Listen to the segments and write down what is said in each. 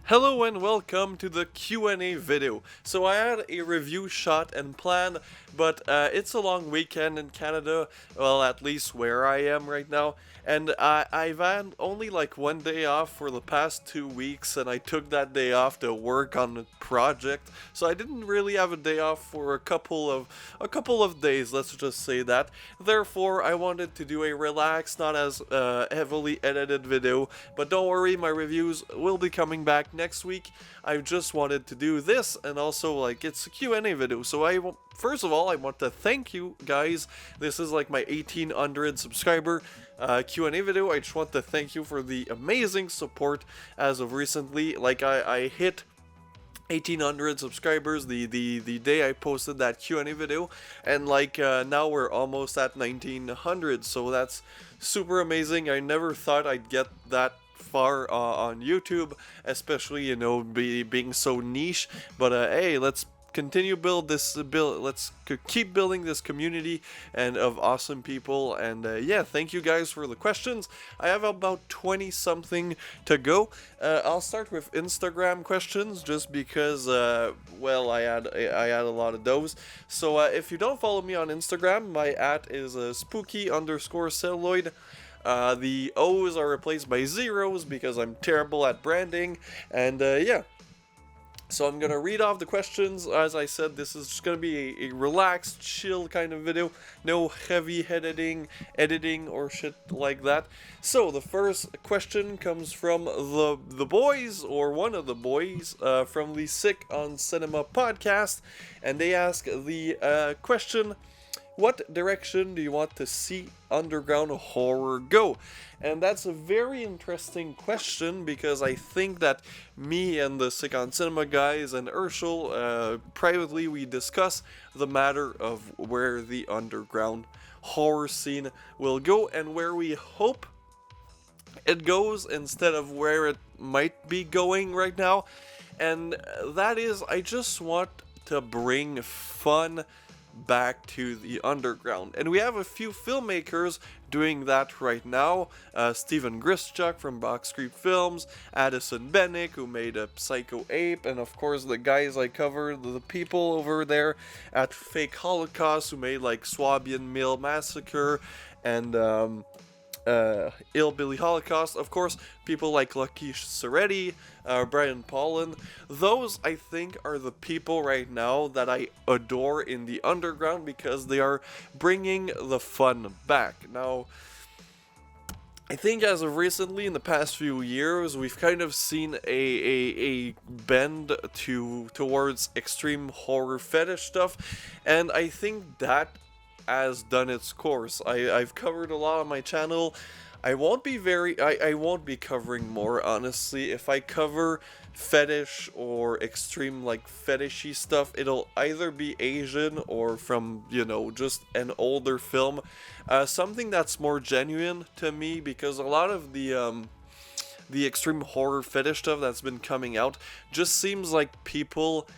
Hello and welcome to the Q&A video. So I had a review shot and plan, but it's a long weekend in Canada, well at least where I am right now, and I've had only like one day off for the past 2 weeks, and I took that day off to work on a project, so I didn't really have a day off for a couple of days, let's just say that. Therefore, I wanted to do a relaxed, not as heavily edited video, but don't worry, my reviews will be coming back next week. I just wanted to do this, and also like it's a Q&A video, so first of all, I want to thank you guys. This is like my 1800 subscriber Q&A video. I just want to thank you for the amazing support as of recently. Like I hit 1800 subscribers the day I posted that Q&A video, and like now we're almost at 1900, so that's super amazing. I never thought I'd get that far on YouTube, especially being so niche, but hey, let's continue let's keep building this community and of awesome people. And yeah, thank you guys for the questions. I have about 20 something to go. I'll start with Instagram questions just because well, I had a lot of those. So if you don't follow me on Instagram, my is spooky_celluloid. The O's are replaced by zeros because I'm terrible at branding, and yeah. So I'm gonna read off the questions. As I said, this is just gonna be a relaxed, chill kind of video. No heavy editing or shit like that. So the first question comes from the boys, or one of the boys, from the Sick on Cinema podcast, and they ask the question: what direction do you want to see underground horror go? And that's a very interesting question, because I think that me and the Sick on Cinema guys and Urshel, privately, we discuss the matter of where the underground horror scene will go and where we hope it goes instead of where it might be going right now. And that is, I just want to bring fun back to the underground, and we have a few filmmakers doing that right now. Steven Grischuk from Box Creep Films, Addison Bennick, who made a Psycho Ape, and of course the guys I covered, the people over there at Fake Holocaust, who made like Swabian Mill Massacre and Illbilly Holocaust. Of course, people like Lucky Soretti, Brian Paulin. Those, I think, are the people right now that I adore in the underground, because they are bringing the fun back. Now, I think as of recently, in the past few years, we've kind of seen a bend towards extreme horror fetish stuff, and I think that has done its course. I've covered a lot on my channel. I won't be covering more, honestly. If I cover fetish or extreme like fetishy stuff, it'll either be Asian or from, just an older film. Something that's more genuine to me, because a lot of the extreme horror fetish stuff that's been coming out just seems like people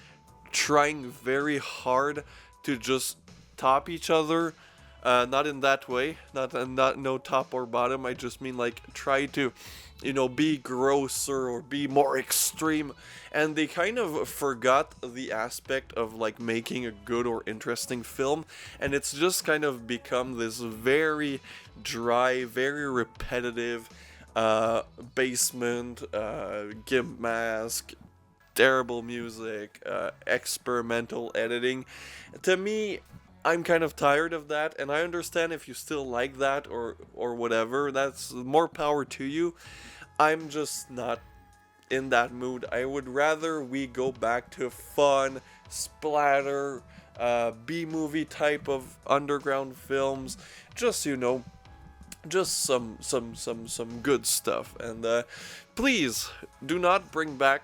trying very hard to just top each other. Not in that way, not no top or bottom. I just mean like try to, be grosser or be more extreme, and they kind of forgot the aspect of like making a good or interesting film, and it's just kind of become this very dry, very repetitive basement, gimp mask, terrible music, experimental editing. To me, I'm kind of tired of that, and I understand if you still like that or whatever. That's more power to you. I'm just not in that mood. I would rather we go back to fun, splatter, B-movie type of underground films. Just just some good stuff. And please do not bring back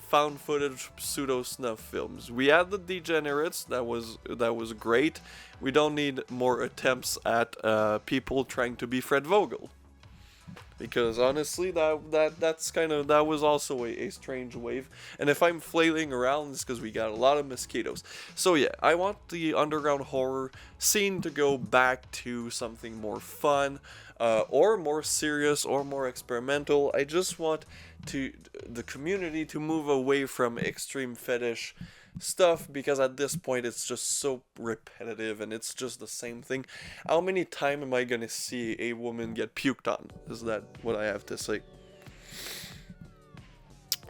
found footage pseudo snuff films. We had the Degenerates, that was great. We don't need more attempts at people trying to be Fred Vogel, because honestly that was also a strange wave. And if I'm flailing around, it's because we got a lot of mosquitoes. So yeah, I want the underground horror scene to go back to something more fun, or more serious, or more experimental. I just want to the community to move away from extreme fetish stuff, because at this point it's just so repetitive and it's just the same thing. How many times am I gonna see a woman get puked on? Is that what I have to say?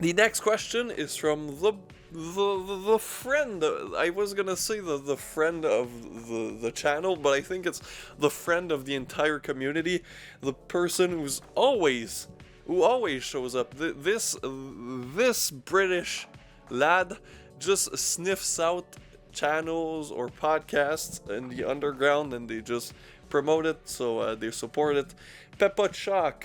The next question is from the friend. I was gonna say the friend of the channel, but I think it's the friend of the entire community. The person who always shows up. This British lad just sniffs out channels or podcasts in the underground and they just promote it, so they support it. Peppa Chalk.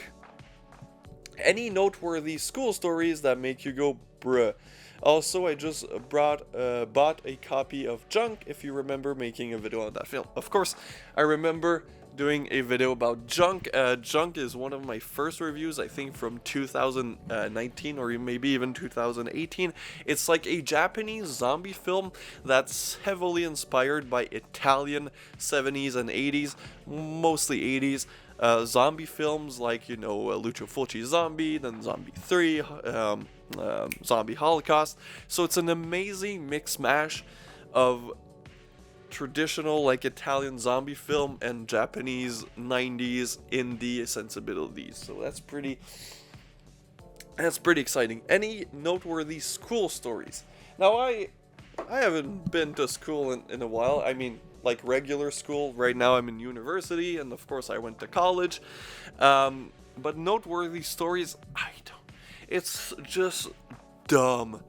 Any noteworthy school stories that make you go bruh? Also, I just bought a copy of Junk, if you remember making a video on that film. Of course, I remember doing a video about Junk. Junk is one of my first reviews, I think from 2019 or maybe even 2018. It's like a Japanese zombie film that's heavily inspired by Italian 70s and 80s, mostly 80s. Zombie films like, Lucio Fulci Zombie, then Zombie 3, Zombie Holocaust. So it's an amazing mix mash of traditional like Italian zombie film and Japanese 90s indie sensibilities. So that's pretty exciting. Any noteworthy school stories? Now I haven't been to school in a while. I mean, like regular school. Right now I'm in university, and of course I went to college. But noteworthy stories, I don't. It's just dumb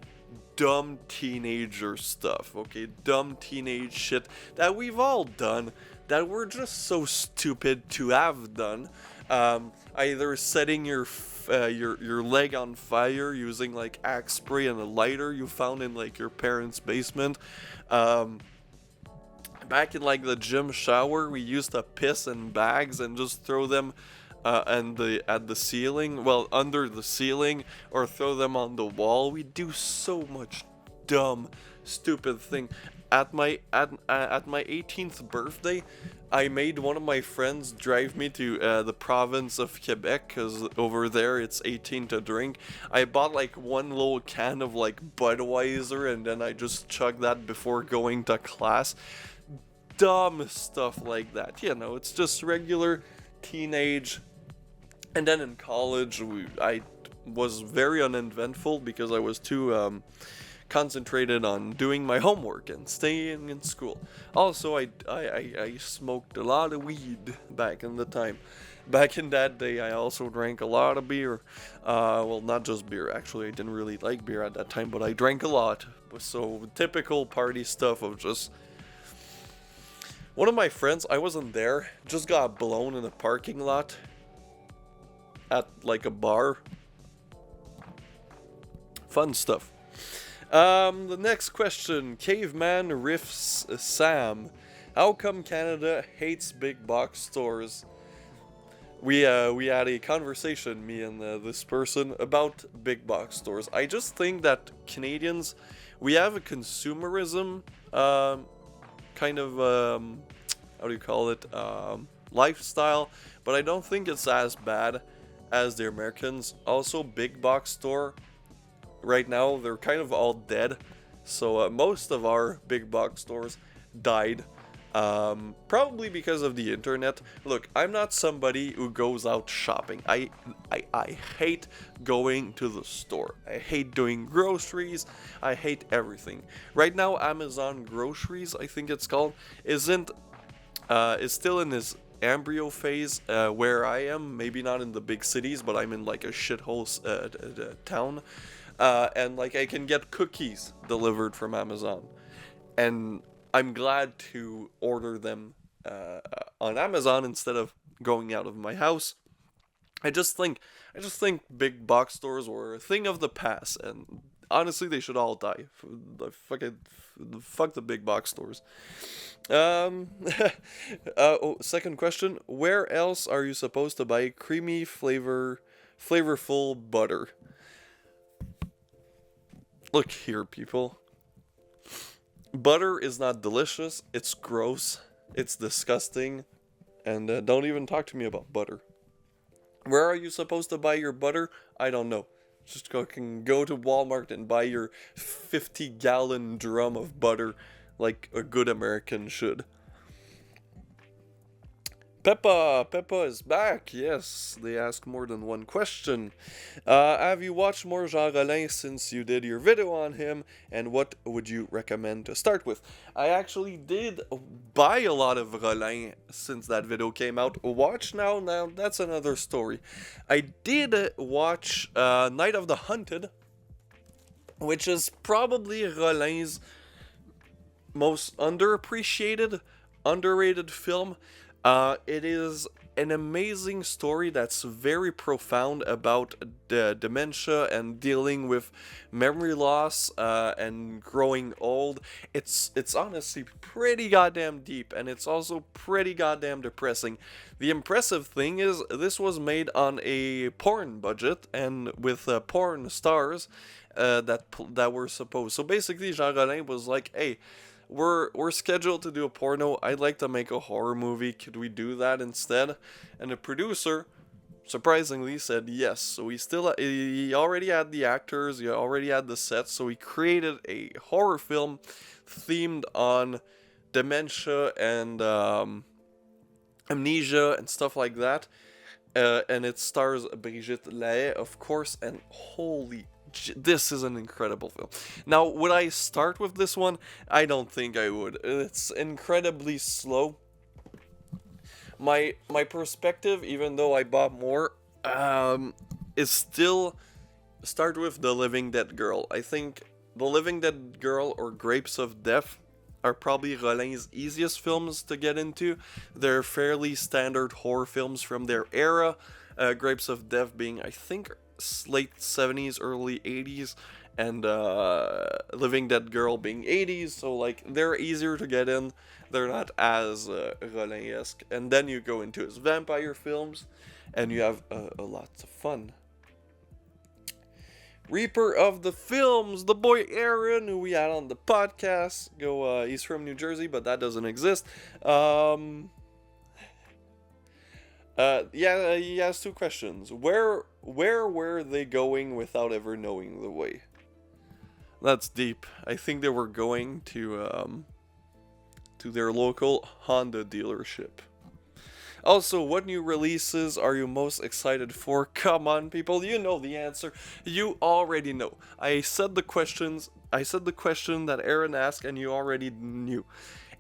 teenager stuff, okay? Dumb teenage shit that we've all done, that we're just so stupid to have done. Either setting your leg on fire using like axe spray and a lighter you found in like your parents' basement. Back in like the gym shower, we used to piss in bags and just throw them at the ceiling, well, under the ceiling, or throw them on the wall. We do so much dumb, stupid thing. At my 18th birthday, I made one of my friends drive me to the province of Quebec, because over there it's 18 to drink. I bought like one little can of like Budweiser, and then I just chugged that before going to class. Dumb stuff like that, it's just regular teenage. And then in college, I was very uneventful because I was too concentrated on doing my homework and staying in school. Also, I smoked a lot of weed back in the time. Back in that day, I also drank a lot of beer. Well, not just beer, actually. I didn't really like beer at that time, but I drank a lot. So, typical party stuff of just... One of my friends, I wasn't there, just got blown in a parking lot at like a bar. Fun stuff. The next question, Caveman Riffs Sam. How come Canada hates big box stores? We had a conversation, me and this person, about big box stores. I just think that Canadians, we have a consumerism kind of how do you call it, lifestyle, but I don't think it's as bad as the Americans. Also, big box store right now, they're kind of all dead, so most of our big box stores died, probably because of the internet. Look, I'm not somebody who goes out shopping. I hate going to the store. I hate doing groceries. I hate everything. Right now, Amazon Groceries, I think it's called, is still in this embryo phase where I am. Maybe not in the big cities, but I'm in like a shithole town, and like I can get cookies delivered from Amazon, and I'm glad to order them on Amazon instead of going out of my house. I just think big box stores were a thing of the past, and honestly, they should all die. Fuck the big box stores. Second question. Where else are you supposed to buy creamy flavorful butter? Look here, people. Butter is not delicious. It's gross. It's disgusting. And don't even talk to me about butter. Where are you supposed to buy your butter? I don't know. Just fucking go to Walmart and buy your 50-gallon drum of butter like a good American should. Peppa is back. Yes, they ask more than one question. Have you watched more Jean Rollin since you did your video on him, and what would you recommend to start with? I actually did buy a lot of Rollin since that video came out. Watch now, that's another story. I did watch Night of the Hunted, which is probably Rollin's most underappreciated, underrated film. It is an amazing story that's very profound about dementia and dealing with memory loss and growing old. It's honestly pretty goddamn deep, and it's also pretty goddamn depressing. The impressive thing is this was made on a porn budget and with porn stars that were supposed. So basically, Jean Rollin was like, "Hey, we're scheduled to do a porno. I'd like to make a horror movie. Could we do that instead?" And the producer, surprisingly, said yes. So he already had the actors, he already had the sets, so he created a horror film themed on dementia and amnesia and stuff like that. And it stars Brigitte Lahaie, of course, and holy, this is an incredible film. Now, would I start with this one? I don't think I would. It's incredibly slow. My perspective, even though I bought more, is still start with The Living Dead Girl. I think The Living Dead Girl or Grapes of Death are probably Rollin's easiest films to get into. They're fairly standard horror films from their era. Grapes of Death being, I think, late 70s, early 80s, and Living Dead Girl being 80s, so like they're easier to get in. They're not as Rollin-esque. And then you go into his vampire films, and you have a lot of fun. Reaper of the Films, the boy Aaron, who we had on the podcast. He's from New Jersey, but that doesn't exist. Yeah, he has two questions. Where were they going without ever knowing the way? That's deep. I think they were going to their local Honda dealership. Also, what new releases are you most excited for? Come on, people, you know the answer. You already know. I said the question that Aaron asked, and you already knew.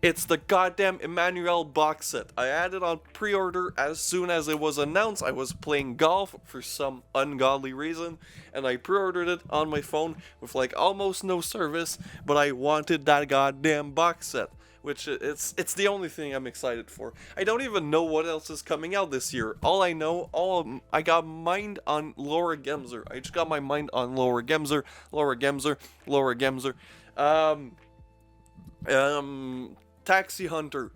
It's the goddamn Emmanuel box set. I had it on pre-order as soon as it was announced. I was playing golf for some ungodly reason, and I pre-ordered it on my phone with like almost no service, but I wanted that goddamn box set. Which it's the only thing I'm excited for. I don't even know what else is coming out this year. All I know, I got mind on Laura Gemser. I just got my mind on Laura Gemser. Taxi Hunter.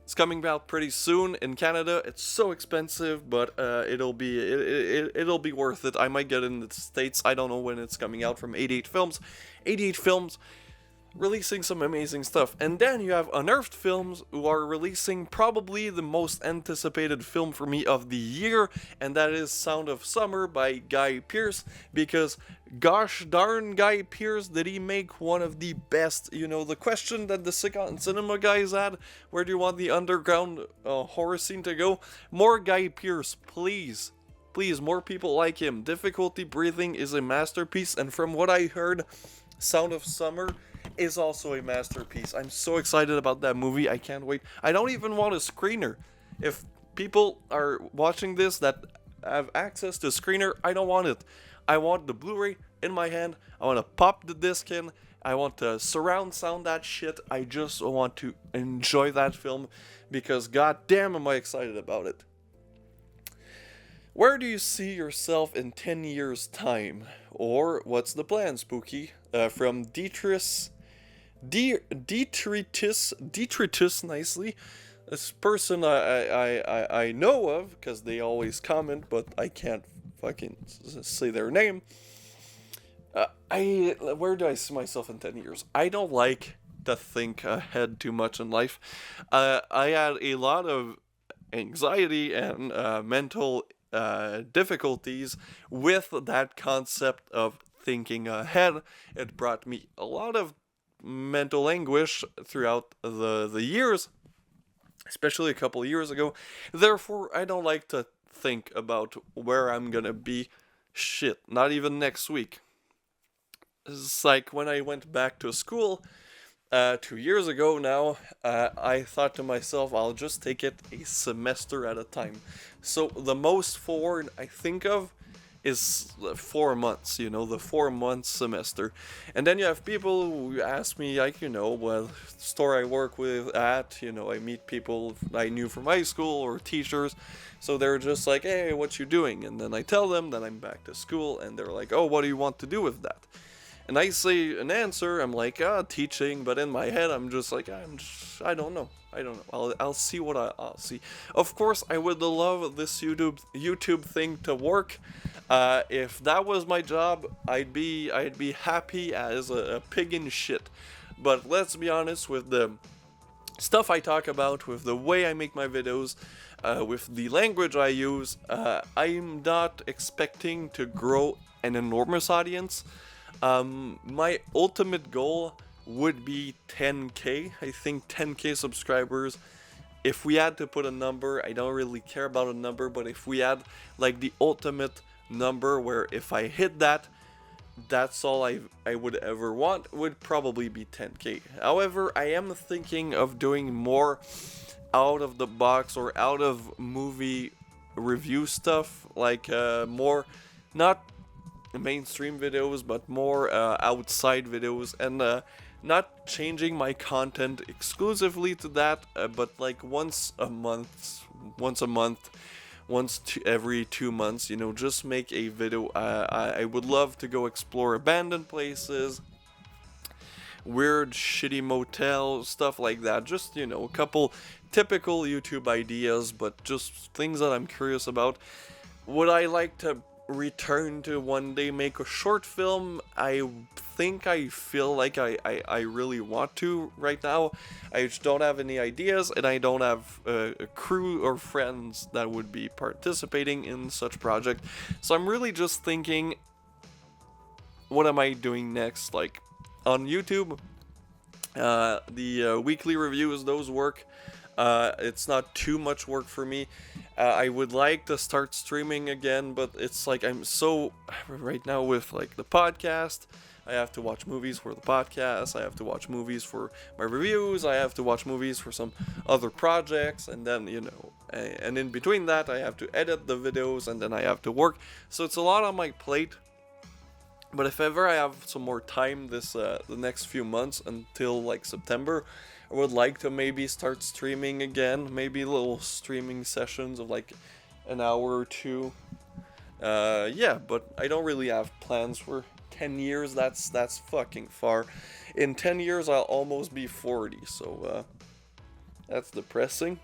It's coming out pretty soon in Canada. It's so expensive, but it'll be worth it. I might get it in the States. I don't know when it's coming out from 88 Films. 88 Films releasing some amazing stuff. And then you have Unearthed Films, who are releasing probably the most anticipated film for me of the year, and that is Sound of Summer by Guy Pearce, because gosh darn Guy Pearce, did he make one of the best, the question that the cinema guys had, where do you want the underground horror scene to go? More Guy Pearce, please. Please, more people like him. Difficulty Breathing is a masterpiece, and from what I heard, Sound of Summer is also a masterpiece. I'm so excited about that movie. I can't wait. I don't even want a screener. If people are watching this that have access to a screener, I don't want it. I want the Blu-ray in my hand. I want to pop the disc in. I want to surround sound that shit. I just want to enjoy that film because goddamn am I excited about it. Where do you see yourself in 10 years' time? Or what's the plan, Spooky? From Detritus nicely. This person I know of, because they always comment, but I can't fucking say their name. Where do I see myself in 10 years? I don't like to think ahead too much in life. I had a lot of anxiety and mental difficulties with that concept of thinking ahead. It brought me a lot of mental anguish throughout the years, especially a couple of years ago. Therefore, I don't like to think about where I'm gonna be. Shit, not even next week. It's like when I went back to school 2 years ago now, I thought to myself, I'll just take it a semester at a time. So the most forward I think of is 4 months, the 4 month semester. And then you have people who ask me, like, what store I work with at, I meet people I knew from high school or teachers. So they're just like, hey, what you doing? And then I tell them that I'm back to school, and they're like, oh, what do you want to do with that? And I say an answer, I'm like, teaching, but in my head, I'm just like, I don't know. I'll see what I'll see. Of course, I would love this YouTube thing to work. If that was my job, I'd be happy as a pig in shit. But let's be honest, with the stuff I talk about, with the way I make my videos, with the language I use, I'm not expecting to grow an enormous audience. My ultimate goal would be 10k. I think 10k subscribers. If we had to put a number, I don't really care about a number, but if we had like the ultimate number where if I hit that, that's all I would ever want, would probably be 10k. However, I am thinking of doing more out of the box or out of movie review stuff, like more, not mainstream videos, but more outside videos, and not changing my content exclusively to that, but like once a month, once every 2 months, just make a video. I would love to go explore abandoned places, weird shitty motels, stuff like that. Just, a couple typical YouTube ideas, but just things that I'm curious about. Would I like to return to one day make a short film? I think I feel like I really want to right now. I just don't have any ideas, and I don't have a crew or friends that would be participating in such project. So I'm really just thinking, what am I doing next? Like on YouTube, the weekly reviews, those work. It's not too much work for me. I would like to start streaming again, but it's like I'm so right now with like the podcast. I have to watch movies for the podcast. I have to watch movies for my reviews. I have to watch movies for some other projects, and then and in between that, I have to edit the videos, and then I have to work. So it's a lot on my plate. But if ever I have some more time the next few months until like September, I would like to maybe start streaming again, maybe little streaming sessions of like an hour or two. Yeah, but I don't really have plans for 10 years. That's fucking far. In 10 years, I'll almost be 40, so that's depressing.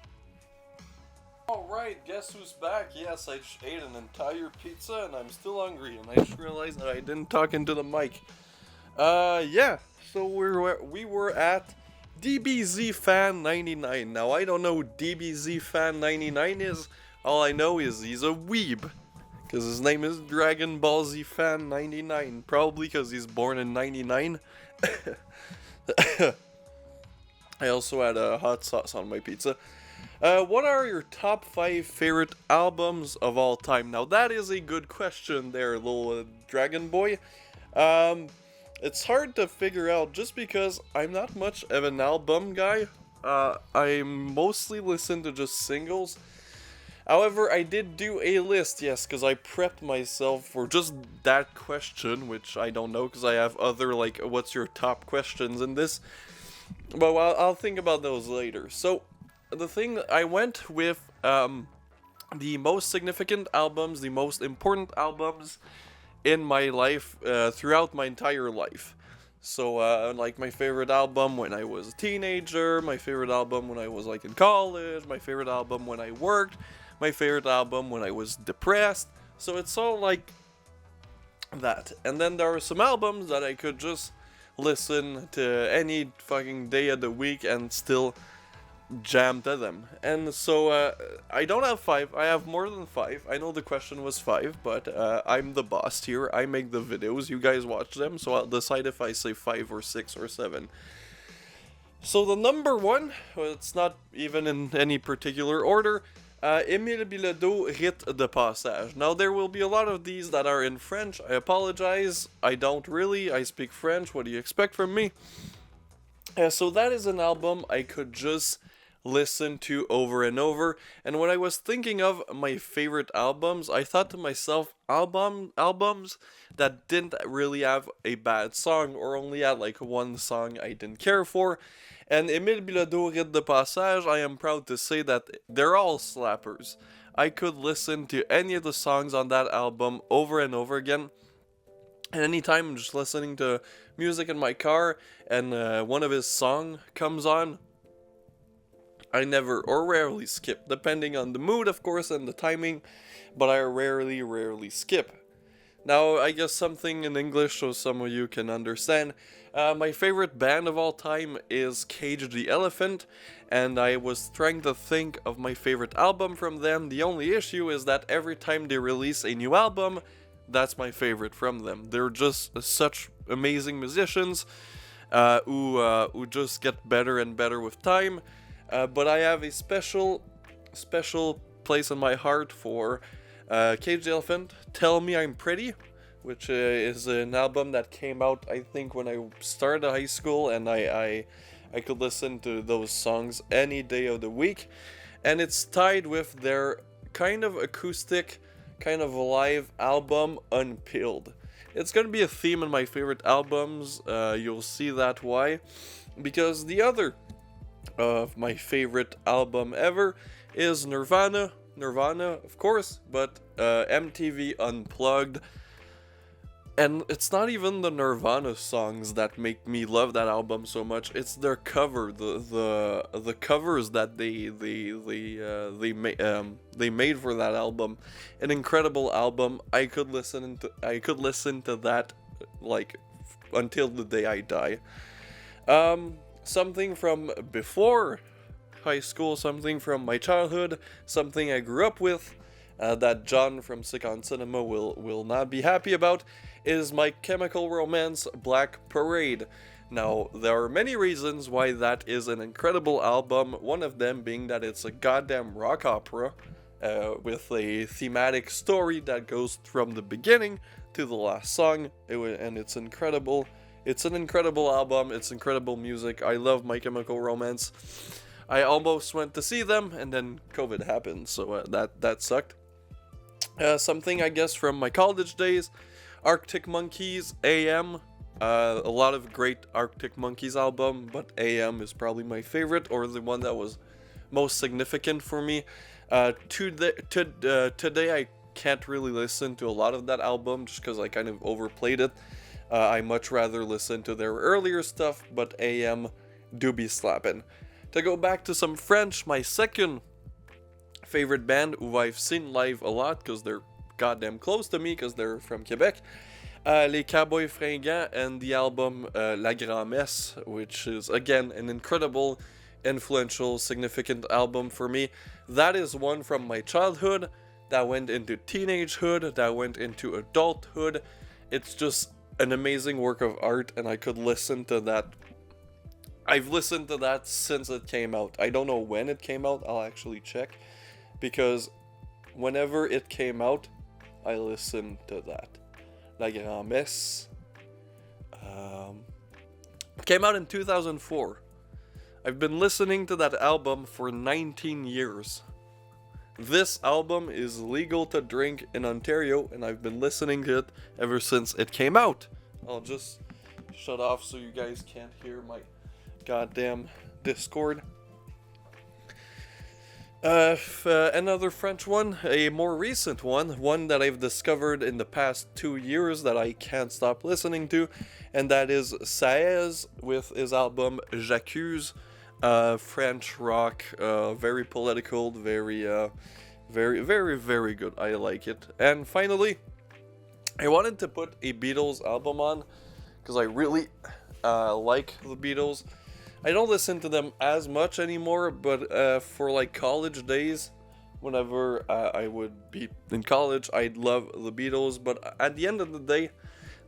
Alright, guess who's back? Yes, I just ate an entire pizza and I'm still hungry, and I just realized that I didn't talk into the mic. Yeah, so we were at DBZ Fan 99. Now, I don't know who DBZ Fan 99 is. All I know is he's a weeb, because his name is Dragon Ball Z Fan 99. Probably because he's born in 99. I also had a hot sauce on my pizza. What are your top 5 favorite albums of all time? Now, that is a good question there, little Dragon Boy. It's hard to figure out just because I'm not much of an album guy. I mostly listen to just singles. However, I did do a list, yes, because I prepped myself for just that question, which I don't know, because I have other, like, what's your top questions in this? But I'll think about those later. So, the thing, I went with the most significant albums, the most important albums in my life, throughout my entire life. So, like, my favorite album when I was a teenager, my favorite album when I was, like, in college, my favorite album when I worked, my favorite album when I was depressed. So it's all like that. And then there are some albums that I could just listen to any fucking day of the week and still jam to them. And so I don't have 5, I have more than 5. I know the question was 5, but I'm the boss here. I make the videos, you guys watch them, so I'll decide if I say 5 or 6 or 7. So the number 1, well, it's not even in any particular order, Émile Bilodeau, Rite de Passage. Now there will be a lot of these that are in French. I apologize, I don't really, I speak French, what do you expect from me? So that is an album I could just listen to over and over. And when I was thinking of my favorite albums, I thought to myself, albums that didn't really have a bad song or only had like one song I didn't care for. And Émile Bilodeau, Rite de Passage, I am proud to say that they're all slappers. I could listen to any of the songs on that album over and over again. And anytime I'm just listening to music in my car and one of his songs comes on, I never or rarely skip, depending on the mood, of course, and the timing, but I rarely skip. Now, I guess something in English so some of you can understand. My favorite band of all time is Cage the Elephant, and I was trying to think of my favorite album from them. The only issue is that every time they release a new album, that's my favorite from them. They're just such amazing musicians who just get better and better with time. But I have a special place in my heart for Cage the Elephant, Tell Me I'm Pretty, which is an album that came out, I think, when I started high school, and I could listen to those songs any day of the week. And it's tied with their kind of acoustic, kind of live album, Unpeeled. It's gonna be a theme in my favorite albums, you'll see that why. Because the other of my favorite album ever is Nirvana, of course, but MTV Unplugged. And it's not even the Nirvana songs that make me love that album so much. It's their cover, the covers that they made for that album. An incredible album. I could listen to that like until the day I die. Something from before high school, something from my childhood, something I grew up with, that John from Sick on Cinema will not be happy about, is My Chemical Romance Black Parade. Now, there are many reasons why that is an incredible album, one of them being that it's a goddamn rock opera, with a thematic story that goes from the beginning to the last song, and it's incredible. It's an incredible album, it's incredible music. I love My Chemical Romance. I almost went to see them, and then COVID happened, so that sucked. Something, I guess, from my college days, Arctic Monkeys, AM. A lot of great Arctic Monkeys album, but AM is probably my favorite, or the one that was most significant for me. Today I can't really listen to a lot of that album, just because I kind of overplayed it. I much rather listen to their earlier stuff, but AM do be slappin'. To go back to some French, my second favorite band, who I've seen live a lot, because they're goddamn close to me, because they're from Quebec, Les Cowboys Fringants, and the album La Grand-Messe, which is, again, an incredible, influential, significant album for me. That is one from my childhood, that went into teenagehood, that went into adulthood. It's just an amazing work of art, and I could listen to that. I've listened to that since it came out. I don't know when it came out, I'll actually check, because whenever it came out, I listened to that. La Grand-Messe came out in 2004. I've been listening to that album for 19 years. This album is legal to drink in Ontario, and I've been listening to it ever since it came out. I'll just shut off so you guys can't hear my goddamn Discord. Another French one, a more recent one that I've discovered in the past 2 years that I can't stop listening to, and that is Saez with his album J'accuse. French rock, very political, very good. I like it. And finally, I wanted to put a Beatles album on, because I really like the Beatles. I don't listen to them as much anymore, but for like college days, whenever I would be in college, I'd love the Beatles. But at the end of the day,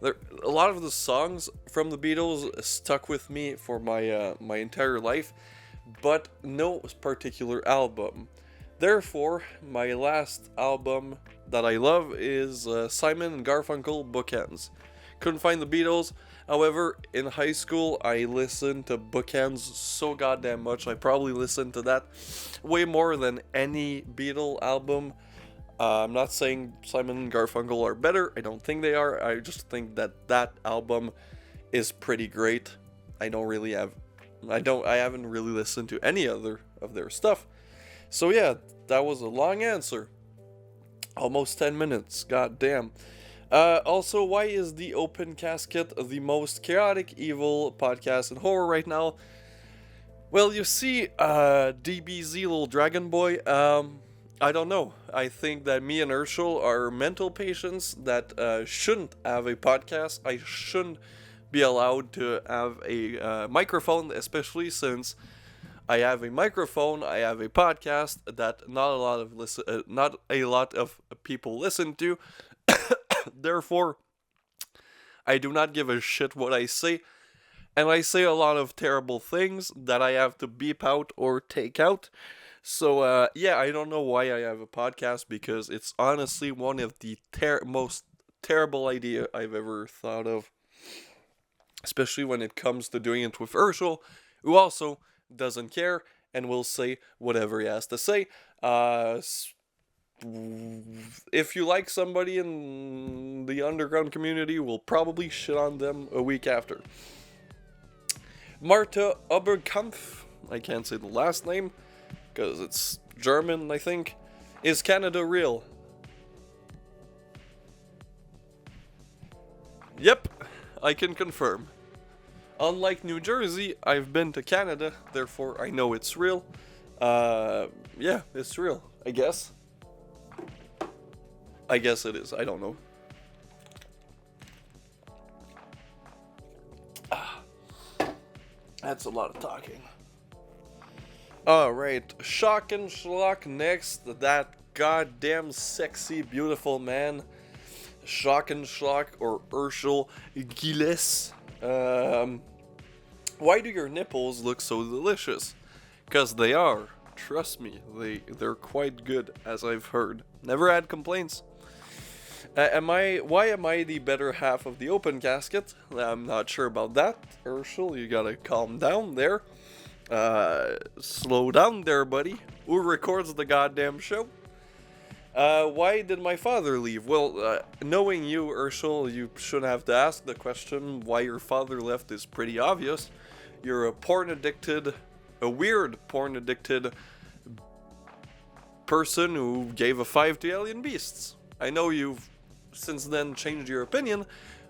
a lot of the songs from the Beatles stuck with me for my entire life, but no particular album. Therefore, my last album that I love is Simon and Garfunkel Bookends. Couldn't find the Beatles. However, in high school, I listened to Bookends so goddamn much. I probably listened to that way more than any Beatle album. I'm not saying Simon and Garfunkel are better. I don't think they are. I just think that that album is pretty great. I haven't really listened to any other of their stuff. So yeah, that was a long answer. Almost 10 minutes. God damn. Also, why is the Open Casket the most chaotic, evil podcast in horror right now? Well, you see, DBZ Little Dragon Boy, I don't know. I think that me and Urshel are mental patients that shouldn't have a podcast. I shouldn't be allowed to have a microphone, especially since I have a microphone, I have a podcast that not a lot of people listen to. Therefore, I do not give a shit what I say, and I say a lot of terrible things that I have to beep out or take out. So, yeah, I don't know why I have a podcast, because it's honestly one of the most terrible idea I've ever thought of. Especially when it comes to doing it with Urshel, who also doesn't care and will say whatever he has to say. If you like somebody in the underground community, we'll probably shit on them a week after. Marta Oberkampf, I can't say the last name, because it's German, I think. Is Canada real? Yep, I can confirm. Unlike New Jersey, I've been to Canada, therefore I know it's real. Yeah, it's real, I guess. I guess it is, I don't know. That's a lot of talking. Alright, Shock and Schlock next. That goddamn sexy, beautiful man. Shock and Schlock, or Urshel Gilles. Why do your nipples look so delicious? 'Cause they are. Trust me, they're quite good, as I've heard. Never had complaints. Why am I the better half of the Open Casket? I'm not sure about that. Urshel, you gotta calm down there. Slow down there, buddy. Who records the goddamn show? Why did my father leave? Well, knowing you, Urshel, you shouldn't have to ask the question why your father left is pretty obvious. You're a weird porn-addicted person who gave a 5 to Alien Beasts. I know you've since then changed your opinion,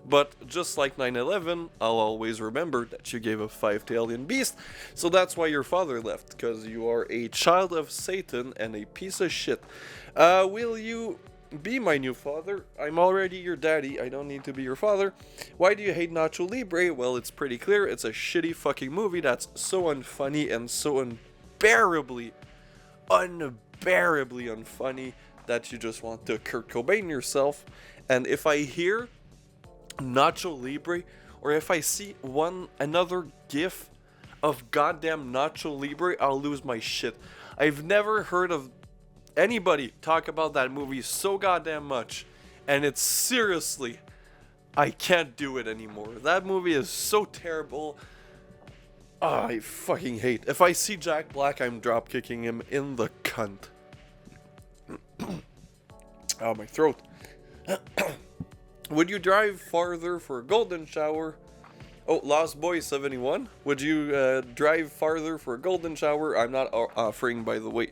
but just like 9/11, I'll always remember that you gave a 5 to Alien Beast, so that's why your father left, because you are a child of Satan and a piece of shit. Will you be my new father? I'm already your daddy, I don't need to be your father. Why do you hate Nacho Libre? Well, it's pretty clear, it's a shitty fucking movie that's so unfunny and so unbearably unfunny that you just want to Kurt Cobain yourself. And if I hear Nacho Libre, or if I see another gif of goddamn Nacho Libre, I'll lose my shit. I've never heard of anybody talk about that movie so goddamn much, and it's seriously, I can't do it anymore. That movie is so terrible. I fucking hate. If I see Jack Black, I'm drop kicking him in the cunt. Oh, my throat. Would you drive farther for a golden shower? Oh, Lost Boy 71. Would you drive farther for a golden shower? I'm not offering, by the way.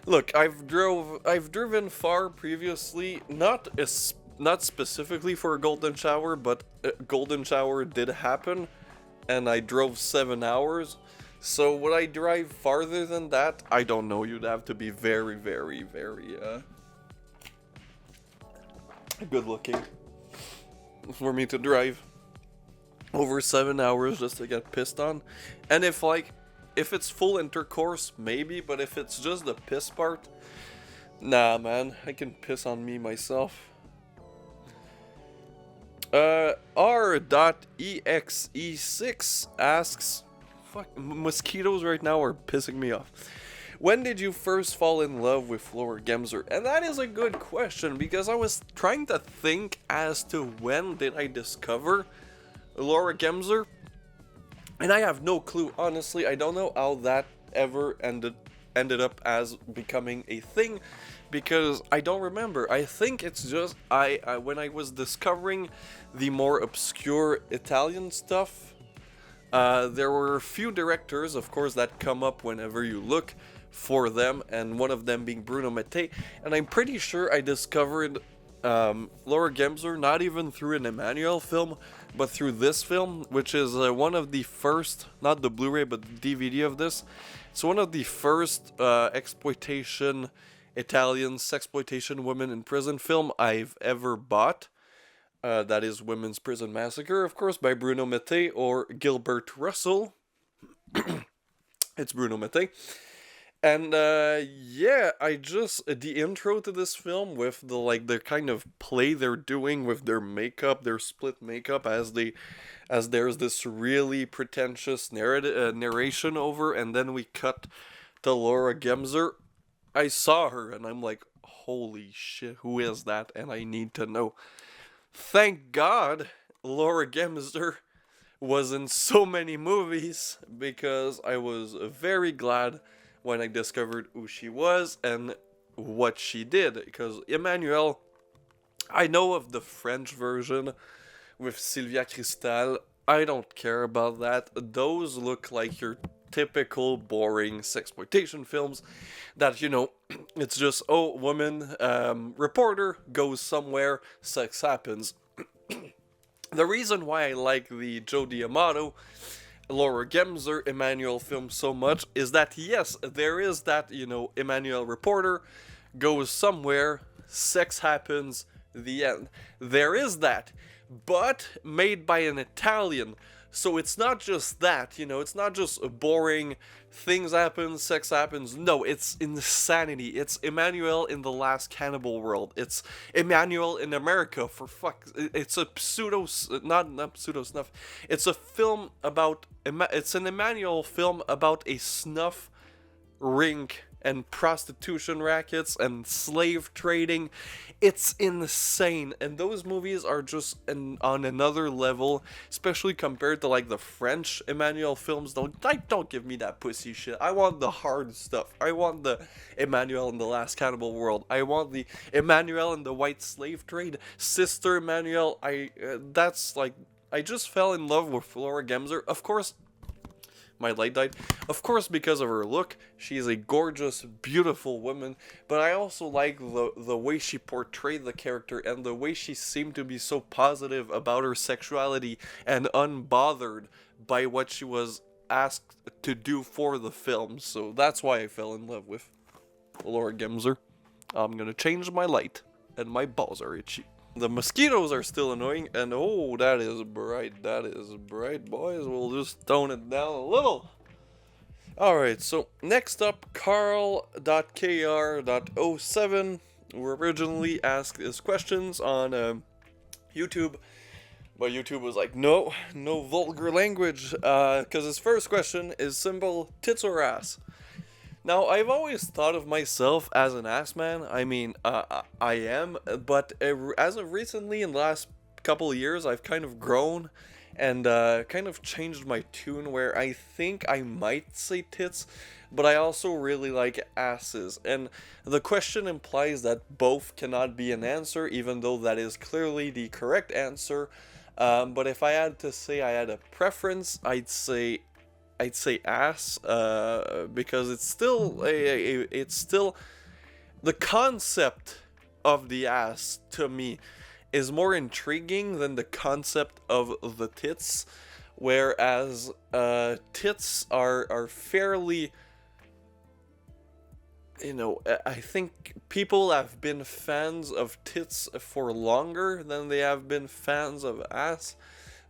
Look, I've driven far previously, not specifically for a golden shower, but a golden shower did happen, and I drove 7 hours. So would I drive farther than that? I don't know. You'd have to be very, very, very good looking for me to drive. over 7 hours just to get pissed on. And if it's full intercourse, maybe, but if it's just the piss part, nah, man, I can piss on me myself. R.exe6 asks, fuck, mosquitoes right now are pissing me off. When did you first fall in love with Laura Gemser? And that is a good question, because I was trying to think as to when did I discover Laura Gemser, and I have no clue, honestly. I don't know how that ever ended up as becoming a thing, because I don't remember. I think it's just I when I was discovering the more obscure Italian stuff, there were a few directors, of course, that come up whenever you look for them, and one of them being Bruno Mattei, and I'm pretty sure I discovered Laura Gemser not even through an Emmanuel film, but through this film, which is one of the first, not the Blu-ray, but the DVD of this. It's one of the first exploitation, Italian sexploitation women in prison film I've ever bought. That is Women's Prison Massacre, of course, by Bruno Mattei or Gilbert Russell. It's Bruno Mattei. And yeah, I just the intro to this film with the kind of play they're doing with their makeup, their split makeup, as there's this really pretentious narration over, and then we cut to Laura Gemser. I saw her and I'm like, holy shit, who is that? And I need to know. Thank God Laura Gemser was in so many movies, because I was very glad when I discovered who she was and what she did. Because Emmanuel, I know of the French version with Sylvia Cristal. I don't care about that. Those look like your typical boring sexploitation films that, it's just, oh, woman, reporter goes somewhere, sex happens. The reason why I like the Joe D'Amato, Laura Gemser, Emmanuel film so much is that, yes, there is that, Emmanuel reporter goes somewhere, sex happens, the end. There is that, but made by an Italian. So it's not just that, it's not just a boring things happen, sex happens. No, it's insanity. It's Emmanuel in the Last Cannibal World. It's Emmanuel in America, for fuck. It's a not pseudo snuff. It's a film about, it's an Emmanuel film about a snuff ring and prostitution rackets and slave trading. It's insane, and those movies are just on another level, especially compared to the French Emmanuel films. Don't give me that pussy shit. I want the hard stuff. I want the Emmanuel in the Last Cannibal World. I want the Emmanuel in the White Slave Trade. Sister Emmanuel. I just fell in love with Laura Gemser. Of course, my light died. Of course, because of her look, she is a gorgeous, beautiful woman, but I also like the way she portrayed the character and the way she seemed to be so positive about her sexuality and unbothered by what she was asked to do for the film. So that's why I fell in love with Laura Gemser. I'm gonna change my light, and my balls are itchy. The mosquitoes are still annoying, and oh, that is bright, boys. We'll just tone it down a little. Alright, so next up, Carl.kr.07, who originally asked his questions on YouTube, but YouTube was like, no vulgar language, because his first question is simple: tits or ass? Now, I've always thought of myself as an ass man. I mean, I am, but as of recently, in the last couple of years, I've kind of grown and kind of changed my tune, where I think I might say tits, but I also really like asses. And the question implies that both cannot be an answer, even though that is clearly the correct answer. But if I had to say I had a preference, I'd say ass, because it's still the concept of the ass to me is more intriguing than the concept of the tits, whereas tits are fairly, I think people have been fans of tits for longer than they have been fans of ass.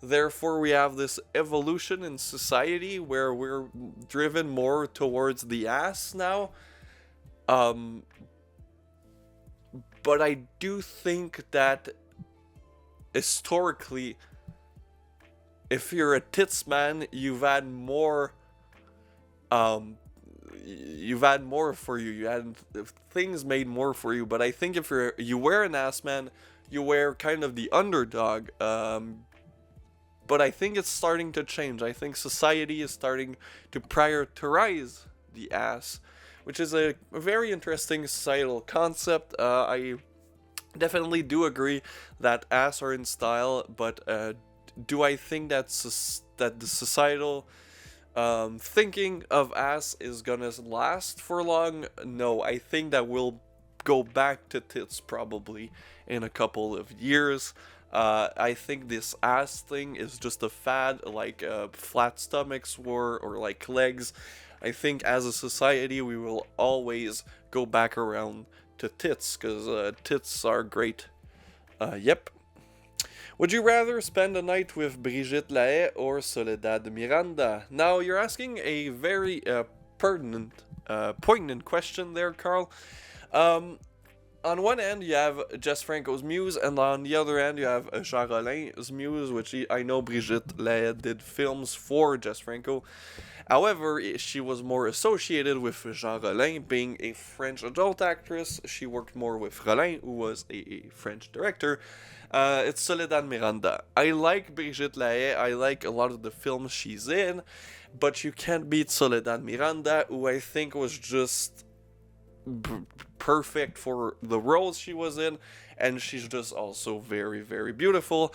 Therefore, we have this evolution in society where we're driven more towards the ass now. Um, but I do think that historically, if you're a tits man, um, you've had more for you. You had things made more for you. But I think if you wear an ass man, you wear kind of the underdog. But I think it's starting to change. I think society is starting to prioritize the ass, which is a very interesting societal concept. I definitely do agree that ass are in style, but do I think that that the societal thinking of ass is gonna last for long? No, I think that we'll go back to tits probably in a couple of years. I think this ass thing is just a fad, like flat stomachs were, or like legs. I think as a society we will always go back around to tits, because tits are great. Yep. Would you rather spend a night with Brigitte Lahaye or Soledad Miranda? Now, you're asking a very poignant question there, Carl. On one end, you have Jess Franco's muse, and on the other end, you have Jean Rollin's muse, which I know Brigitte Lahaye did films for Jess Franco. However, she was more associated with Jean Rollin, being a French adult actress. She worked more with Rollin, who was a French director. It's Soledad Miranda. I like Brigitte Lahaye, I like a lot of the films she's in, but you can't beat Soledad Miranda, who I think was just perfect for the roles she was in, and she's just also very, very beautiful,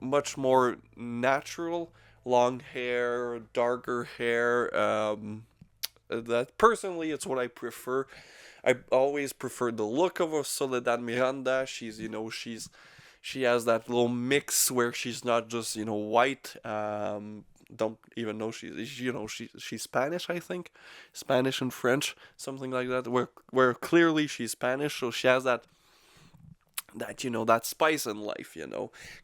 much more natural, long hair, darker hair. That personally, it's what I prefer. I always preferred the look of a Soledad Miranda. She has that little mix where she's not just white. Don't even know she's Spanish, I think, Spanish and French, something like that. Where clearly she's Spanish, so she has that spice in life,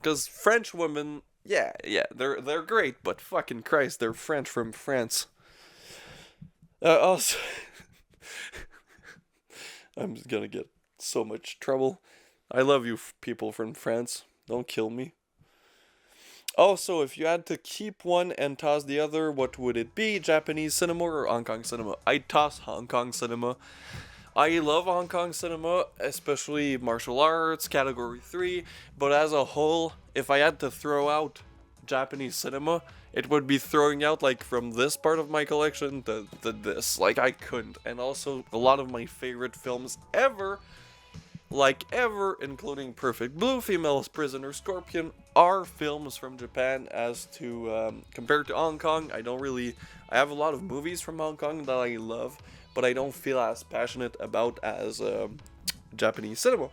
because French women, yeah, they're great, but fucking Christ, they're French from France. Also, I'm just gonna get so much trouble. I love you, people from France. Don't kill me. Also, if you had to keep one and toss the other, what would it be? Japanese cinema or Hong Kong cinema? I'd toss Hong Kong cinema. I love Hong Kong cinema, especially martial arts, category 3, but as a whole, if I had to throw out Japanese cinema, it would be throwing out, like, from this part of my collection to this. Like, I couldn't. And also, a lot of my favorite films ever, including Perfect Blue, Female Prisoner, Scorpion, are films from Japan. As to, compared to Hong Kong, I have a lot of movies from Hong Kong that I love, but I don't feel as passionate about as Japanese cinema.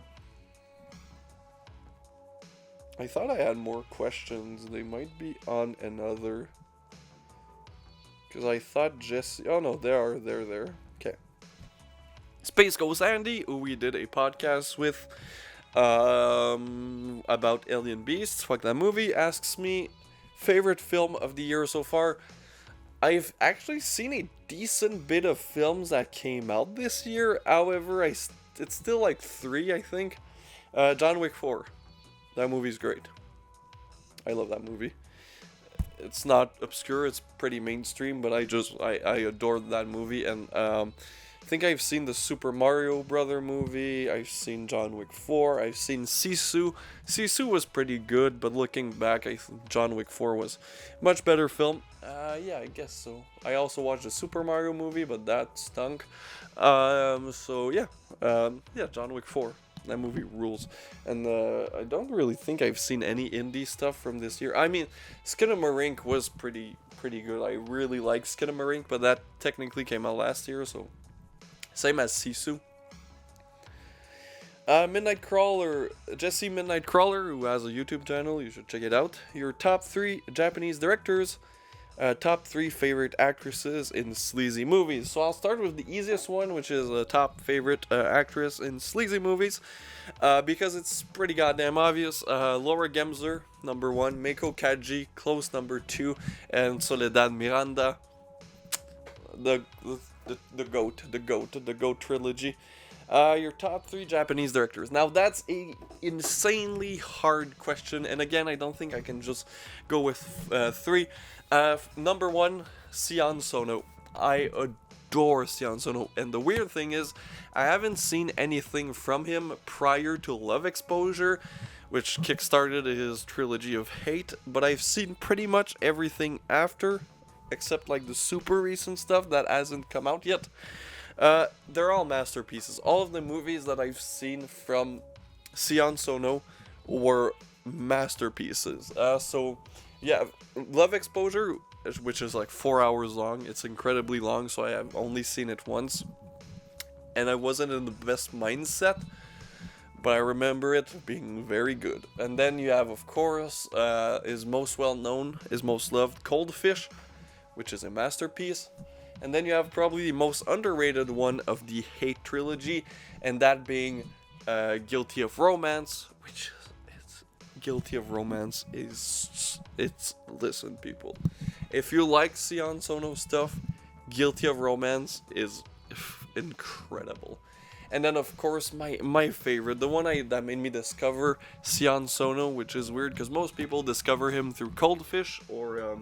I thought I had more questions. They might be on another. Because I thought Jesse... Oh no, they're there. Okay. Space Ghost Andy, who we did a podcast with about Alien Beasts, fuck that movie, asks me, favorite film of the year so far. I've actually seen a decent bit of films that came out this year. However, it's still like 3, I think. John Wick 4. That movie's great. I love that movie. It's not obscure, it's pretty mainstream, but I adored that movie. And I think I've seen the Super Mario Brother movie, I've seen John Wick 4, I've seen Sisu. Sisu was pretty good, but looking back, I think John Wick 4 was a much better film. Yeah, I guess so. I also watched the Super Mario movie, but that stunk. So yeah, John Wick 4. That movie rules. And I don't really think I've seen any indie stuff from this year. I mean, Skinamarink was pretty good. I really like Skinamarink, but that technically came out last year, so same as Sisu. Midnight Crawler, Jesse Midnight Crawler, who has a YouTube channel, you should check it out. Your top 3 Japanese directors. Top 3 favorite actresses in sleazy movies. So I'll start with the easiest one, which is a top favorite actress in sleazy movies, because it's pretty goddamn obvious. Laura Gemser, number 1, Meiko Kaji, close number 2, and Soledad Miranda, the GOAT trilogy. Your top 3 Japanese directors. Now that's a insanely hard question, and again, I don't think I can just go with 3. Number 1, Sion Sono. I adore Sion Sono, and the weird thing is, I haven't seen anything from him prior to Love Exposure, which kickstarted his trilogy of hate, but I've seen pretty much everything after, except like the super recent stuff that hasn't come out yet. They're all masterpieces. All of the movies that I've seen from Sion Sono were masterpieces. So, yeah, Love Exposure, which is like 4 hours long. It's incredibly long, so I have only seen it once. And I wasn't in the best mindset, but I remember it being very good. And then you have, of course, his most well-known, his most loved, Cold Fish, which is a masterpiece. And then you have probably the most underrated one of the Hate trilogy, and that being Guilty of Romance, which is Guilty of Romance is listen, people, if you like Sion Sono stuff, Guilty of Romance is incredible. And then of course my favorite, the one that made me discover Sion Sono, which is weird because most people discover him through Cold Fish or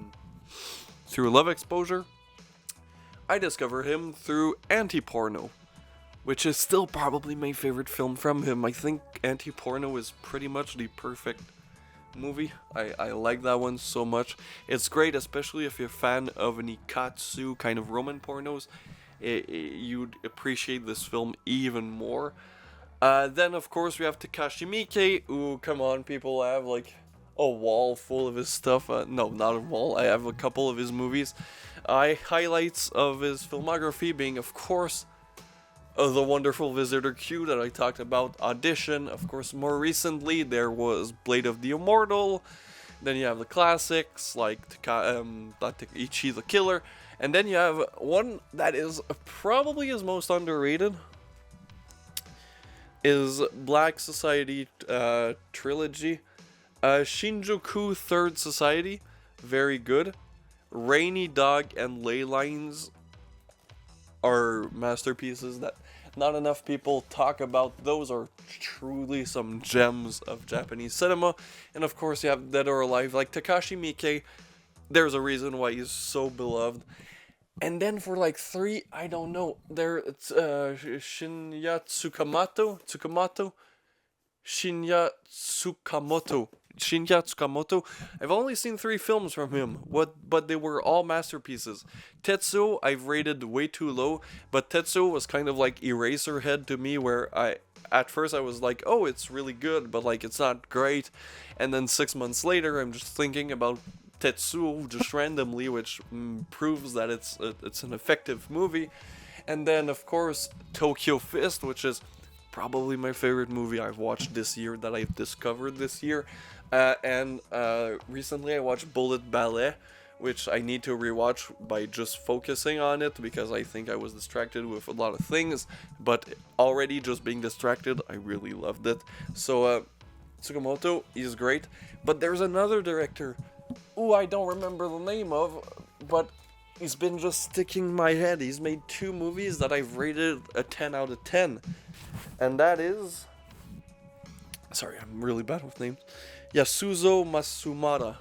through Love Exposure. I discovered him through Anti-Porno, which is still probably my favorite film from him. I think Anti-Porno is pretty much the perfect movie. I like that one so much. It's great, especially if you're a fan of an ikatsu kind of Roman pornos. You'd appreciate this film even more. Then, of course, we have Takashi Miike, who, come on, people, I have like a wall full of his stuff. No, not a wall. I have a couple of his movies. Highlights of his filmography being, of course, The Wonderful Visitor Q that I talked about, Audition. Of course, more recently, there was Blade of the Immortal. Then you have the classics, like Ichi the Killer. And then you have one that is probably his most underrated, is Black Society trilogy. Shinjuku Third Society, very good. Rainy Dog and Ley Lines are masterpieces that not enough people talk about. Those are truly some gems of Japanese cinema. And of course you have Dead or Alive, like Takashi Miike. There's a reason why he's so beloved. And then for like 3, I don't know, it's Shinya Tsukamoto. I've only seen 3 films from him, but they were all masterpieces. Tetsuo, I've rated way too low, but Tetsuo was kind of like Eraserhead to me, where at first I was like, oh, it's really good, but like it's not great. And then 6 months later, I'm just thinking about Tetsuo just randomly, which proves that it's an effective movie. And then, of course, Tokyo Fist, which is probably my favorite movie I've watched this year, that I've discovered this year. And recently I watched Bullet Ballet, which I need to rewatch by just focusing on it, because I think I was distracted with a lot of things, but already just being distracted, I really loved it. So Tsukamoto is great, but there's another director who I don't remember the name of, but he's been just sticking in my head. He's made 2 movies that I've rated a 10 out of 10. And that is... Sorry, I'm really bad with names. Yasuzo Masumara.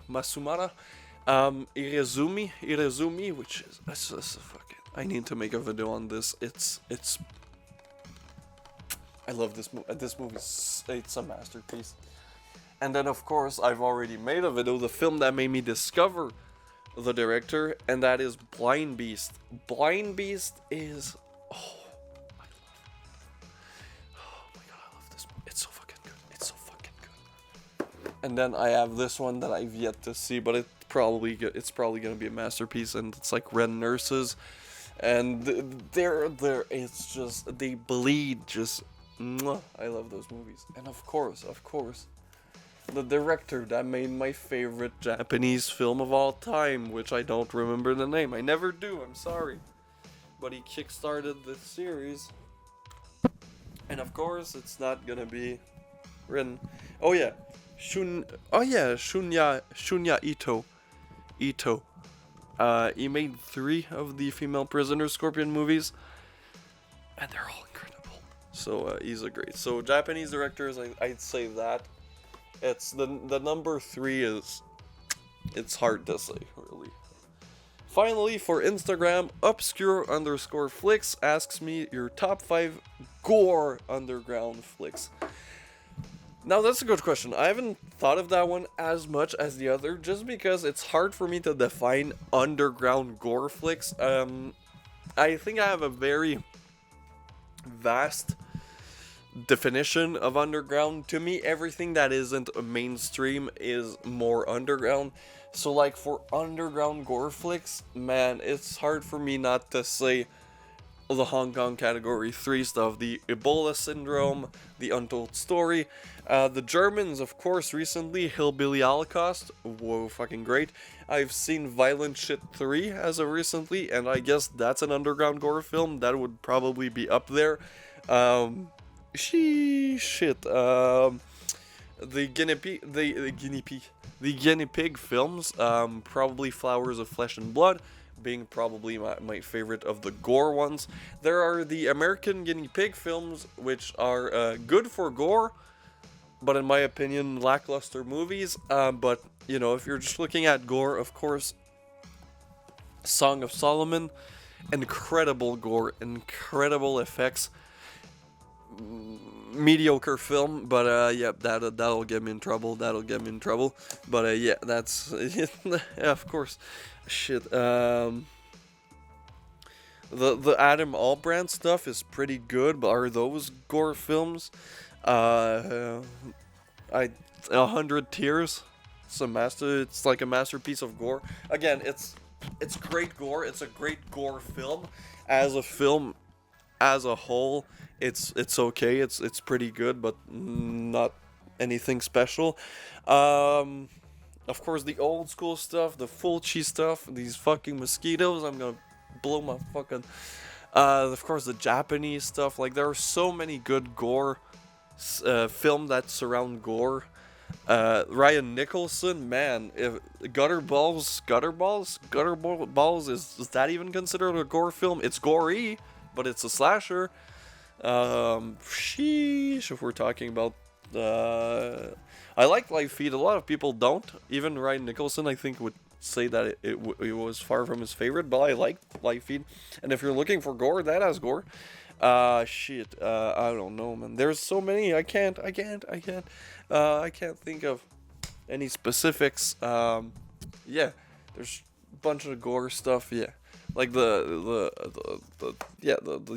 Irezumi, which is... It's fucking... I need to make a video on this. It's... I love this movie. This movie, it's a masterpiece. And then, of course, I've already made a video, the film that made me discover the director, and that is Blind Beast. Blind Beast is... Oh my god, I love this movie. It's so fucking good. It's so fucking good. And then I have this one that I've yet to see, but it's probably gonna be a masterpiece, and it's like Red Nurses. And it's just... They bleed just... I love those movies. And of course... the director that made my favorite Japanese film of all time, which I don't remember the name. I never do, I'm sorry. But he kickstarted this series. And of course, it's not gonna be written. Oh yeah, Shunya Ito. He made 3 of the female prisoner Scorpion movies, and they're all incredible. So he's a great. So Japanese directors, I'd say that. It's the number 3 is. It's hard to say, really. Finally, for Instagram, obscure_flicks asks me your top 5 gore underground flicks. Now that's a good question. I haven't thought of that one as much as the other, just because it's hard for me to define underground gore flicks. I think I have a very vast definition of underground. To me, everything that isn't a mainstream is more underground. So like for underground gore flicks, man, it's hard for me not to say the Hong Kong category 3 stuff, the Ebola syndrome, the Untold Story, the Germans, of course, recently, Hillbilly Holocaust, whoa, fucking great. I've seen Violent Shit 3 as of recently, and I guess that's an underground gore film, that would probably be up there. The guinea pig films, probably Flowers of Flesh and Blood, being probably my favorite of the gore ones. There are the American guinea pig films, which are good for gore, but in my opinion, lackluster movies. But, you know, if you're just looking at gore, of course, Song of Solomon, incredible gore, incredible effects, mediocre film, but yeah, that'll get me in trouble. But yeah, that's yeah, of course. Shit. The Adam Albrand stuff is pretty good, but are those gore films? 100 Tears. It's like a masterpiece of gore. Again, it's great gore. It's a great gore film. As a whole, it's okay. It's pretty good, but not anything special. Of course, the old school stuff, the Fulci stuff, these fucking mosquitoes. I'm gonna blow my fucking. Of course, the Japanese stuff. Like, there are so many good gore film that surround gore. Ryan Nicholson, man, if Gutterballs, is that even considered a gore film? It's gory, but it's a slasher. Sheesh, if we're talking about I like Live Feed. A lot of people don't. Even Ryan Nicholson, I think, would say that it was far from his favorite, but I like Live Feed. And if you're looking for gore, that has gore. I don't know, man. There's so many. I can't think of any specifics. Yeah, there's a bunch of gore stuff. Yeah, like the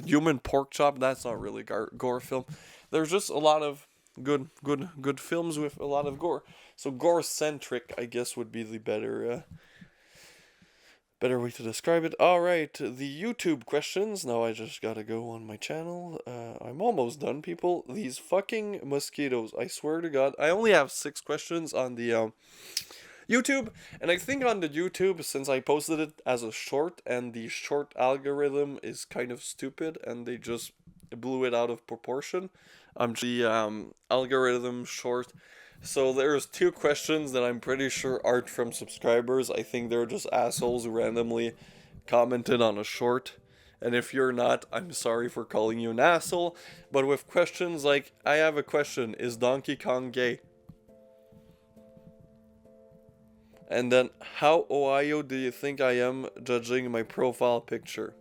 human pork chop. That's not really gore film. There's just a lot of good films with a lot of gore. So gore centric, I guess, would be the better way to describe it. Alright, the YouTube questions. Now I just gotta go on my channel. I'm almost done, people. These fucking mosquitoes, I swear to God. I only have 6 questions on the YouTube, and I think on the YouTube, since I posted it as a short, and the short algorithm is kind of stupid, and they just blew it out of proportion. The algorithm short. So there's 2 questions that I'm pretty sure aren't from subscribers. I think they're just assholes who randomly commented on a short. And if you're not, I'm sorry for calling you an asshole. But with questions like, I have a question, is Donkey Kong gay? And then, how Ohio do you think I am judging my profile picture?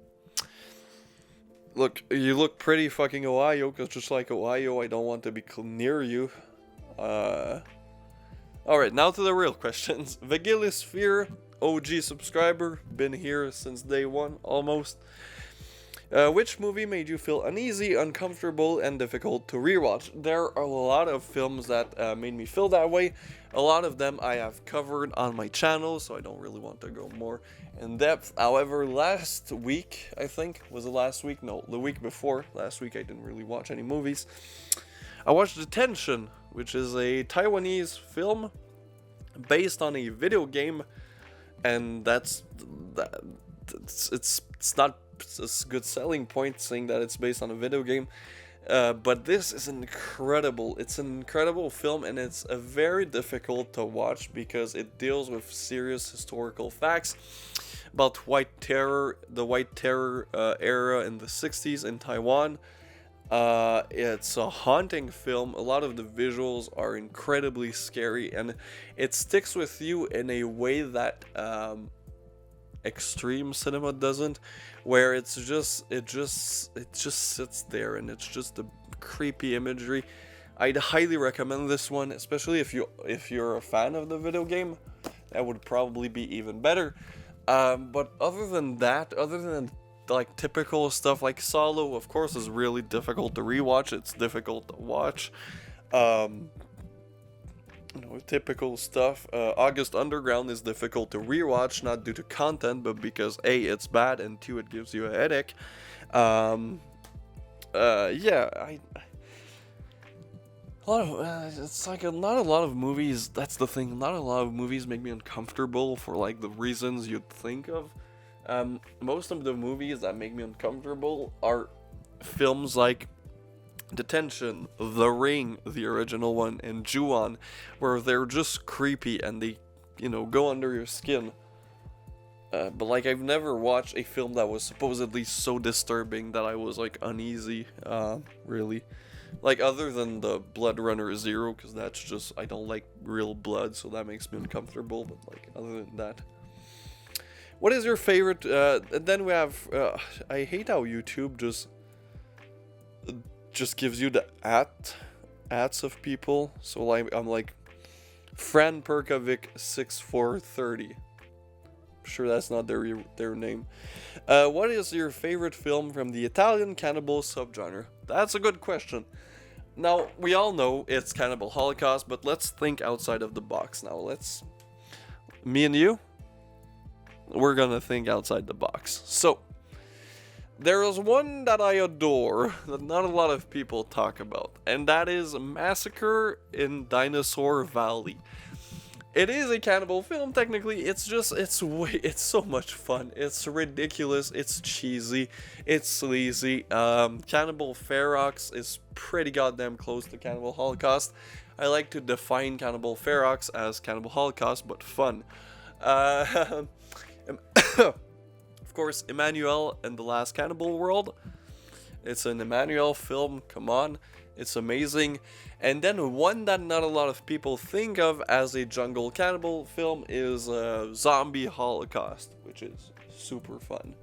Look, you look pretty fucking Ohio, because just like Ohio, I don't want to be near you. Alright, now to the real questions. Vigilisphere, OG subscriber, been here since day 1, almost. Which movie made you feel uneasy, uncomfortable, and difficult to rewatch? There are a lot of films that made me feel that way. A lot of them I have covered on my channel, so I don't really want to go more in depth. However, last week, I think, was it last week? No, the week before. Last week I didn't really watch any movies. I watched Detention which is a Taiwanese film based on a video game, and that it's not a good selling point saying that it's based on a video game. But this is incredible. It's an incredible film, and it's a very difficult to watch because it deals with serious historical facts about the White Terror era in the 60s in Taiwan. It's a haunting film. A lot of the visuals are incredibly scary, and it sticks with you in a way that extreme cinema doesn't, where it just sits there, and it's just a creepy imagery. I'd highly recommend this one, especially if you're a fan of the video game. That would probably be even better. But other than that, other than like typical stuff like Solo, of course, is really difficult to rewatch. It's difficult to watch. Typical stuff. August Underground is difficult to rewatch, not due to content, but because A, it's bad, and 2, it gives you a headache. It's like not a lot of movies. That's the thing. Not a lot of movies make me uncomfortable for like the reasons you'd think of. Most of the movies that make me uncomfortable are films like Detention, The Ring, the original one, and Ju-on, where they're just creepy and they, go under your skin. But like, I've never watched a film that was supposedly so disturbing that I was like uneasy, really. Like, other than the Blood Runner Zero, because that's just, I don't like real blood, so that makes me uncomfortable, but like, other than that. What is your favorite, and then we have, I hate how YouTube just gives you the ads of people. So like, I'm like, Fran Perkovic 6430. I'm sure that's not their name. What is your favorite film from the Italian cannibal subgenre? That's a good question. Now, we all know it's Cannibal Holocaust, but let's think outside of the box now. Me and you, we're gonna think outside the box. So, there is one that I adore that not a lot of people talk about, and that is Massacre in Dinosaur Valley. It is a cannibal film, technically. It's so much fun. It's ridiculous. It's cheesy. It's sleazy. Cannibal Ferox is pretty goddamn close to Cannibal Holocaust. I like to define Cannibal Ferox as Cannibal Holocaust, but fun. Of course, Emmanuel and the Last Cannibal World. It's an Emmanuel film, come on. It's amazing. And then one that not a lot of people think of as a jungle cannibal film is Zombie Holocaust, which is super fun.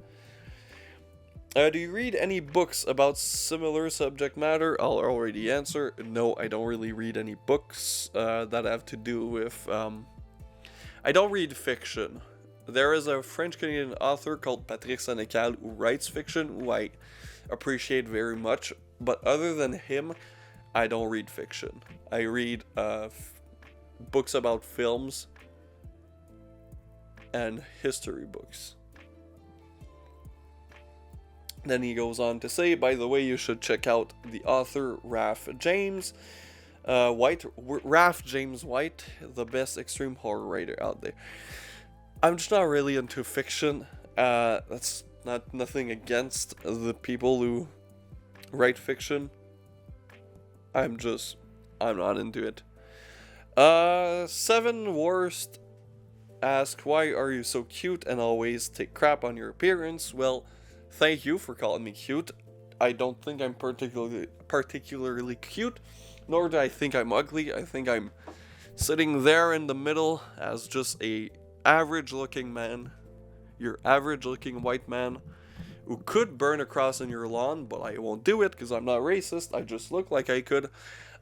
Do you read any books about similar subject matter? I'll already answer. No, I don't really read any books that have to do with... I don't read fiction. There is a French-Canadian author called Patrick Sénécal who writes fiction, who I appreciate very much. But other than him, I don't read fiction. I read books about films and history books. Then he goes on to say, by the way, you should check out the author Raph James White, the best extreme horror writer out there. I'm just not really into fiction. That's nothing against the people who write fiction. I'm not into it. 7 Worst ask, why are you so cute and always take crap on your appearance? Well, thank you for calling me cute. I don't think I'm particularly cute, nor do I think I'm ugly. I think I'm sitting there in the middle as just a average looking man. Your average looking white man who could burn a cross in your lawn, but I won't do it because I'm not racist. I just look like I could.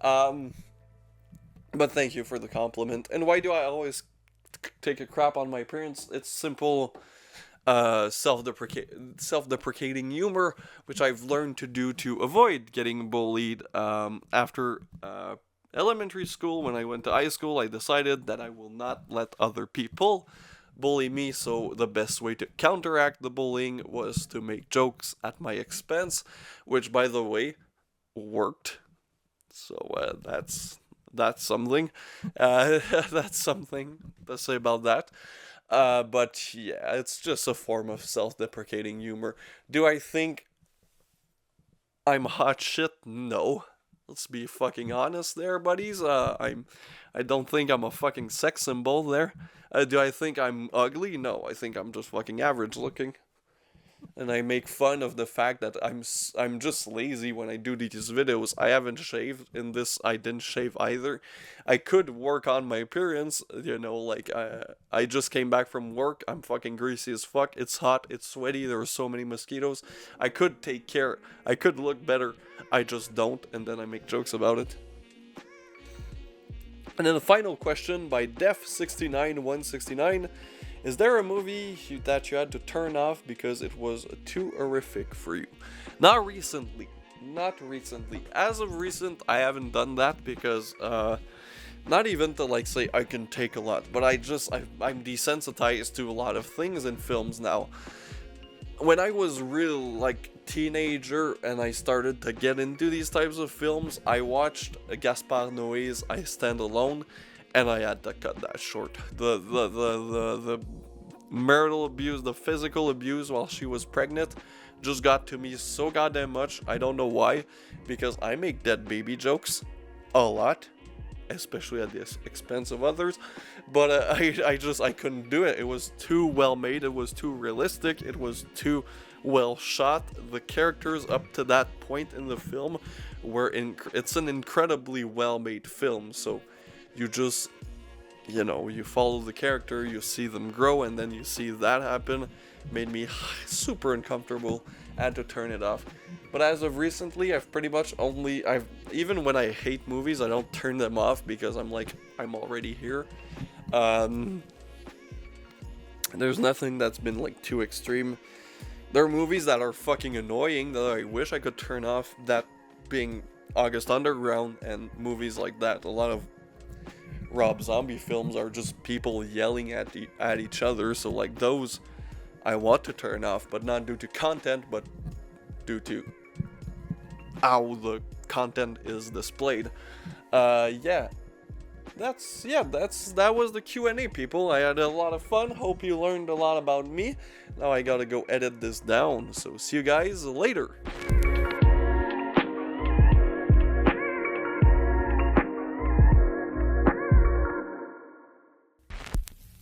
But thank you for the compliment. And why do I always take a crap on my appearance? It's simple self-deprecating humor, which I've learned to do to avoid getting bullied. After elementary school, when I went to high school, I decided that I will not let other people bully me, so the best way to counteract the bullying was to make jokes at my expense, which, by the way, worked. So that's that's something. That's something to say about that. But yeah, it's just a form of self-deprecating humor. Do I think I'm hot shit? No. Let's be fucking honest there, buddies. I don't think I'm a fucking sex symbol there. Do I think I'm ugly? No, I think I'm just fucking average looking. And I make fun of the fact that I'm just lazy when I do these videos. I haven't shaved in this. I didn't shave either. I could work on my appearance, you know, like I just came back from work. I'm fucking greasy as fuck. It's hot. It's sweaty. There are so many mosquitoes. I could take care. I could look better. I just don't, and then I make jokes about it. And then the final question by Def69169. Is there a movie that you had to turn off because it was too horrific for you? Not recently. Not recently. As of recent, I haven't done that because, not even to like say I can take a lot, but I'm desensitized to a lot of things in films now. When I was real, like, teenager and I started to get into these types of films, I watched Gaspar Noé's I Stand Alone, and I had to cut that short. The marital abuse, the physical abuse while she was pregnant, just got to me so goddamn much. I don't know why, because I make dead baby jokes a lot, especially at the expense of others. But I couldn't do it. It was too well made. It was too realistic. It was too well shot. The characters up to that point in the film it's an incredibly well made film. So you just, you know, you follow the character, you see them grow, and then you see that happen. Made me super uncomfortable. I had to turn it off. But as of recently, I've pretty much even when I hate movies, I don't turn them off because I'm like, I'm already here. There's nothing that's been like too extreme. There are movies that are fucking annoying that I wish I could turn off, that being August Underground and movies like that. A lot of Rob Zombie films are just people yelling at each other, so like those I want to turn off, but not due to content, but due to how the content is displayed. That was the Q&A, people. I had a lot of fun. Hope you learned a lot about me. Now I gotta go edit this down, so see you guys later.